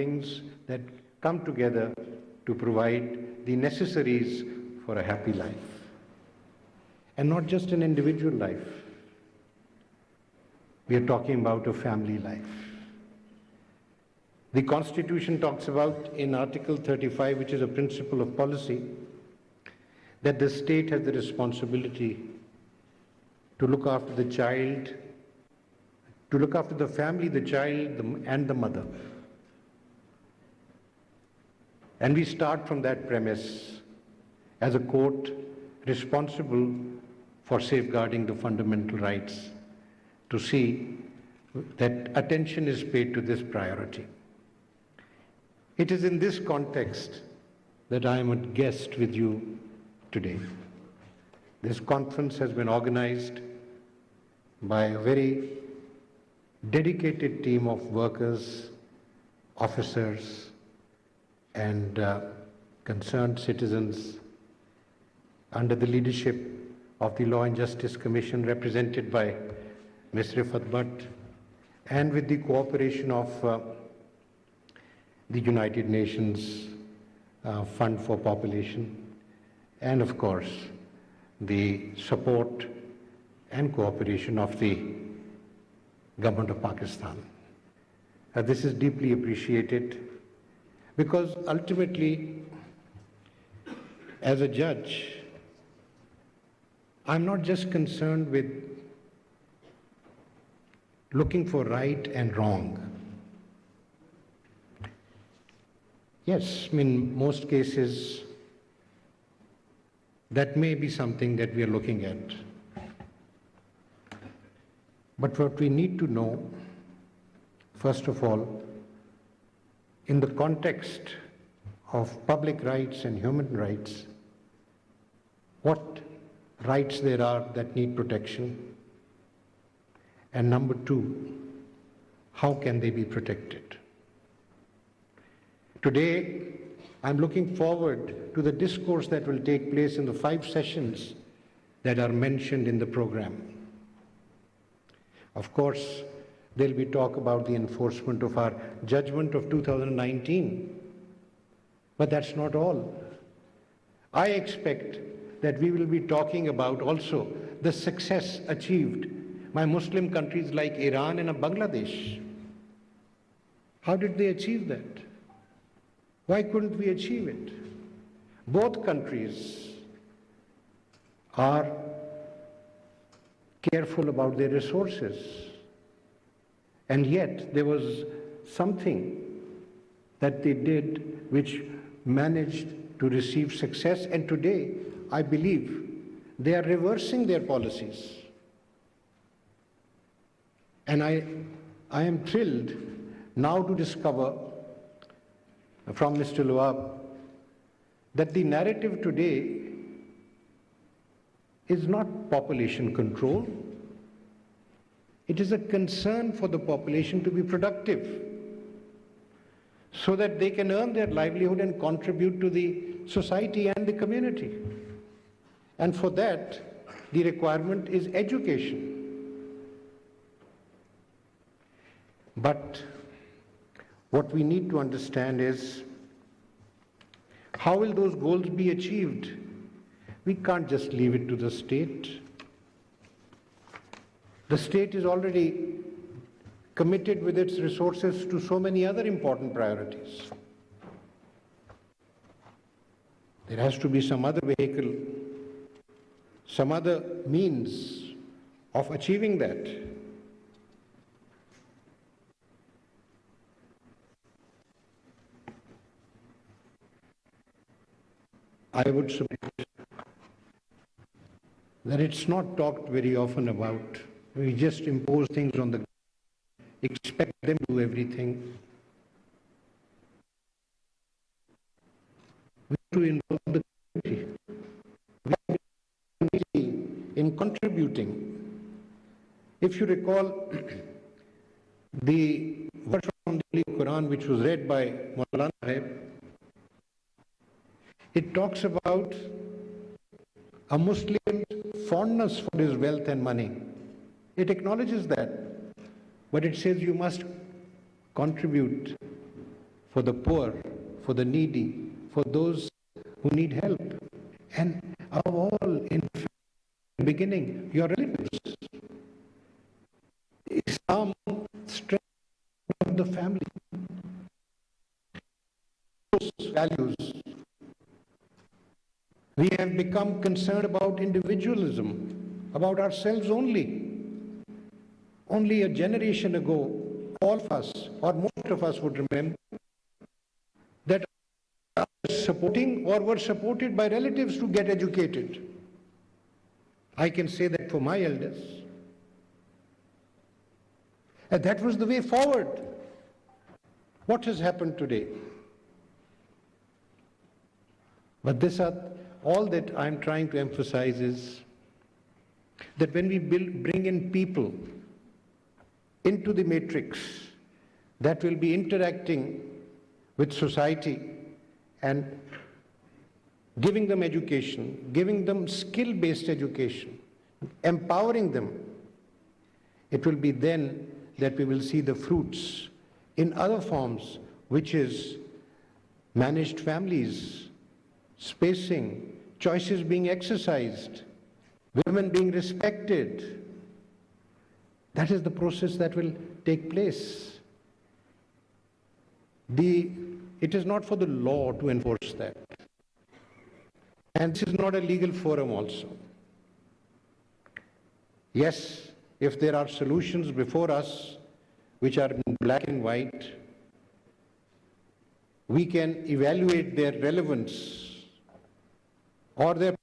things that come together to provide the necessaries for a happy life. And not just an individual life. We are talking about a family life. The Constitution talks about in Article 35, which is a principle of policy, that the state has the responsibility to look after the child, to look after the family, the child, and the mother. And we start from that premise as a court responsible for safeguarding the fundamental rights to see that attention is paid to this priority. It is in this context that I am a guest with you today. This conference has been organized by a very dedicated team of workers, officers, and concerned citizens under the leadership of the Law and Justice Commission, represented by Ms. Rifat, and with the cooperation of the United Nations Fund for Population, and of course the support and cooperation of the Government of Pakistan. This is deeply appreciated because ultimately, as a judge, I'm not just concerned with looking for right and wrong. Yes, in most cases, that may be something that we are looking at. But what we need to know, first of all, in the context of public rights and human rights, what rights there are that need protection, and number two, how can they be protected? Today, I'm looking forward to the discourse that will take place in the 5 sessions that are mentioned in the program. Of course, there'll be talk about the enforcement of our judgment of 2019, but that's not all. I expect that we will be talking about also the success achieved by Muslim countries like Iran and Bangladesh. How did they achieve that? Why couldn't we achieve it? Both countries are careful about their resources, and yet there was something that they did which managed to receive success, and today I believe they are reversing their policies. And I am thrilled now to discover from Mr. Luab that the narrative today is not population control. It is a concern for the population to be productive so that they can earn their livelihood and contribute to the society and the community. And for that, the requirement is education. But what we need to understand is, how will those goals be achieved? We can't just leave it to the state. The state is already committed with its resources to so many other important priorities. There has to be some other vehicle, some other means of achieving that. I would submit that it's not talked very often about. We just impose things on the, expect them to do everything. We have to involve the community. We have to be in contributing. If you recall the verse from the Quran which was read by Maulana Sahib, it talks about a Muslim's fondness for his wealth and money. It acknowledges that, but it says you must contribute for the poor, for the needy, for those who need help. And above all, in the beginning, your relatives. Islam strengthens the family. Those values. We have become concerned about individualism, about ourselves only. Only a generation ago, all of us, or most of us would remember that supporting or were supported by relatives to get educated. I can say that for my elders. And that was the way forward. What has happened today? But all that I'm trying to emphasize is that when we bring in people into the matrix that will be interacting with society and giving them education, giving them skill-based education, empowering them, it will be then that we will see the fruits in other forms, which is managed families, spacing, choices being exercised, women being respected. That is the process that will take place. It is not for the law to enforce that. And this is not a legal forum also. Yes, if there are solutions before us which are in black and white, we can evaluate their relevance or their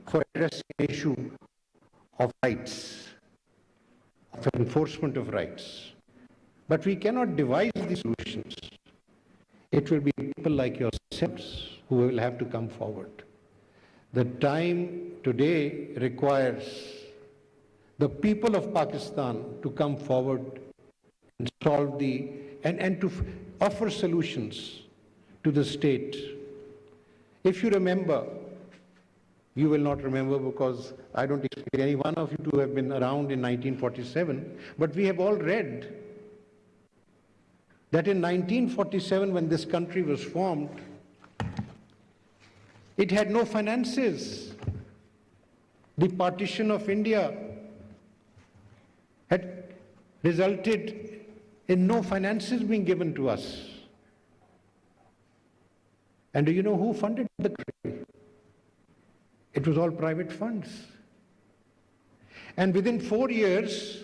for addressing the issue of rights, of enforcement of rights. But we cannot devise these solutions. It will be people like yourselves who will have to come forward. The time today requires the people of Pakistan to come forward and solve and to offer solutions to the state. If you remember, you will not remember because I don't expect any one of you to have been around in 1947, but we have all read that in 1947, when this country was formed, it had no finances. The partition of India had resulted in no finances being given to us. And do you know who funded the country? It was all private funds. And within 4 years,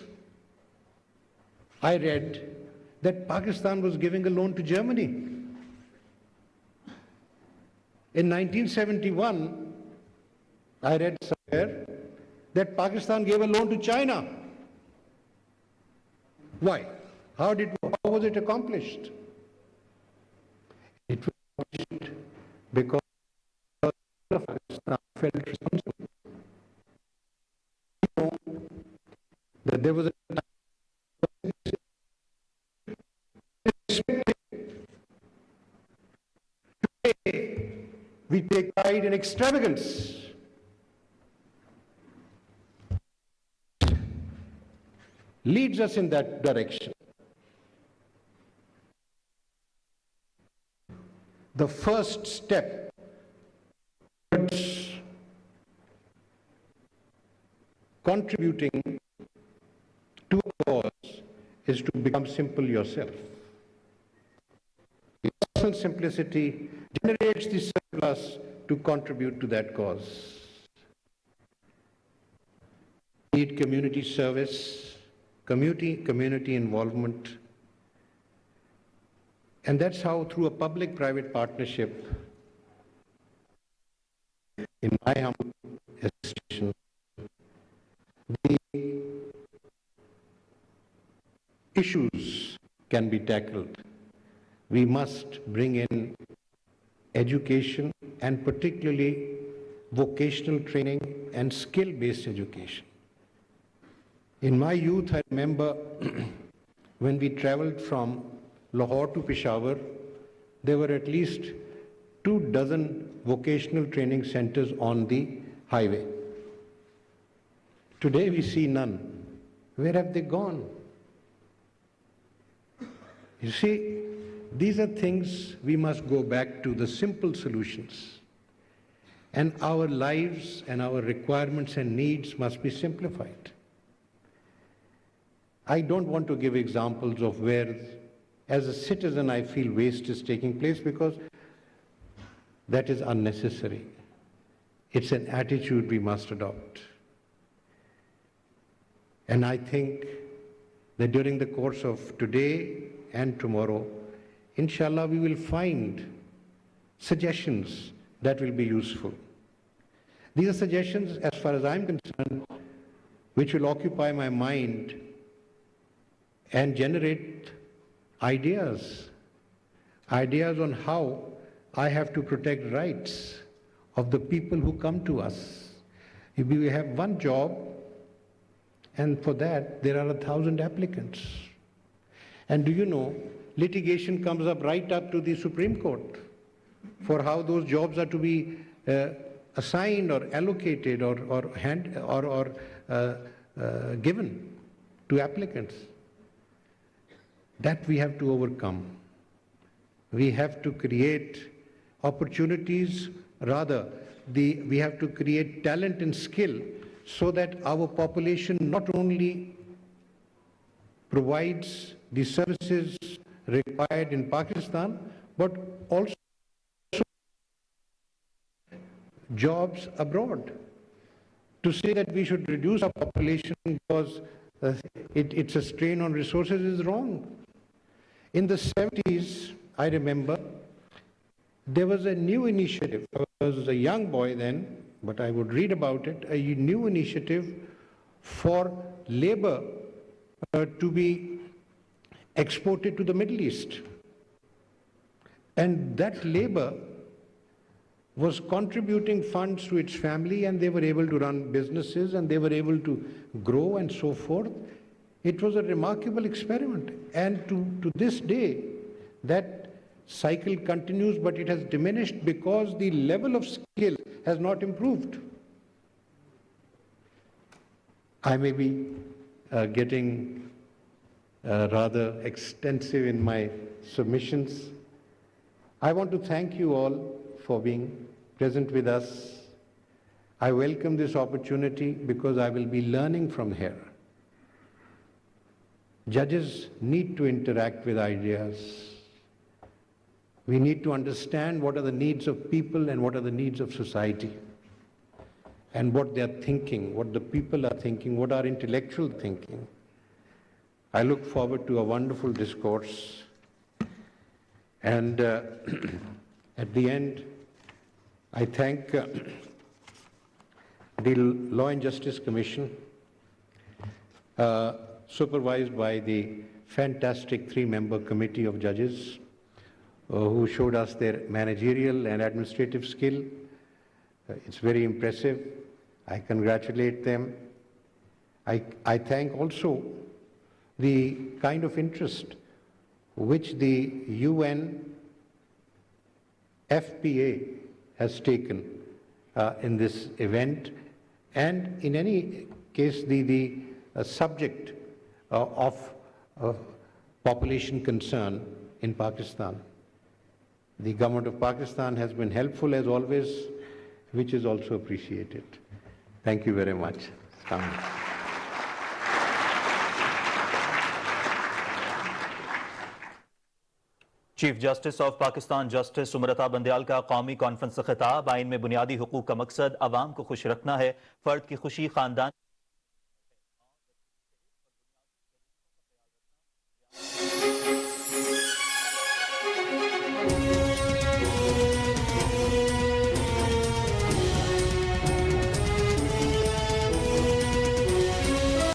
I read that Pakistan was giving a loan to Germany. In 1971, I read somewhere that Pakistan gave a loan to China. Why? How was it accomplished? It was accomplished because Pakistan felt responsible. You know that there was a today we take pride in extravagance. Leads us in that direction. The first step towards contributing to a cause is to become simple yourself. Personal simplicity generates the surplus to contribute to that cause. Need community service, community involvement. And that's how, through a public-private partnership, in my humble estimation, the issues can be tackled. We must bring in education, and particularly vocational training and skill-based education. In my youth, I remember when we traveled from Lahore to Peshawar, there were at least 24 vocational training centers on the highway. Today we see none. Where have they gone? You see, these are things we must go back to the simple solutions. And our lives and our requirements and needs must be simplified. I don't want to give examples of where, as a citizen, I feel waste is taking place, because that is unnecessary. It's an attitude we must adopt. And I think that during the course of today and tomorrow, inshallah, we will find suggestions that will be useful. These are suggestions, as far as I'm concerned, which will occupy my mind and generate ideas on how I have to protect rights of the people who come to us. If we have one job, and for that there are 1,000 applicants. And do you know, litigation comes up right up to the Supreme Court for how those jobs are to be assigned or allocated or given to applicants. That we have to overcome. We have to create opportunities, we have to create talent and skill so that our population not only provides the services required in Pakistan, but also jobs abroad. To say that we should reduce our population because it's a strain on resources is wrong. In the 70s, I remember, there was a new initiative. I was a young boy then, but I would read about it, a new initiative for labor to be exported to the Middle East. And that labor was contributing funds to its family, and they were able to run businesses, and they were able to grow and so forth. It was a remarkable experiment. And to this day, that cycle continues, but it has diminished because the level of skill has not improved. I may be getting rather extensive in my submissions. I want to thank you all for being present with us. I welcome this opportunity because I will be learning from here. Judges need to interact with ideas. We need to understand what are the needs of people and what are the needs of society, and what they are thinking, what the people are thinking, what are intellectual thinking. I look forward to a wonderful discourse. And at the end, I thank the Law and Justice Commission, supervised by the fantastic 3-member committee of judges who showed us their managerial and administrative skill. It's very impressive. I congratulate them. I thank also the kind of interest which the UN FPA has taken in this event, and in any case the subject of population concern in Pakistan. The government of Pakistan has been helpful as always, which is also appreciated. Thank you very much. Chief justice of Pakistan justice Bandial का कौमी conference से खिताब। आइन में बुनियादी हुकूक का मकसद अवाम को खुश रखना है, फर्द की खुशी खानदान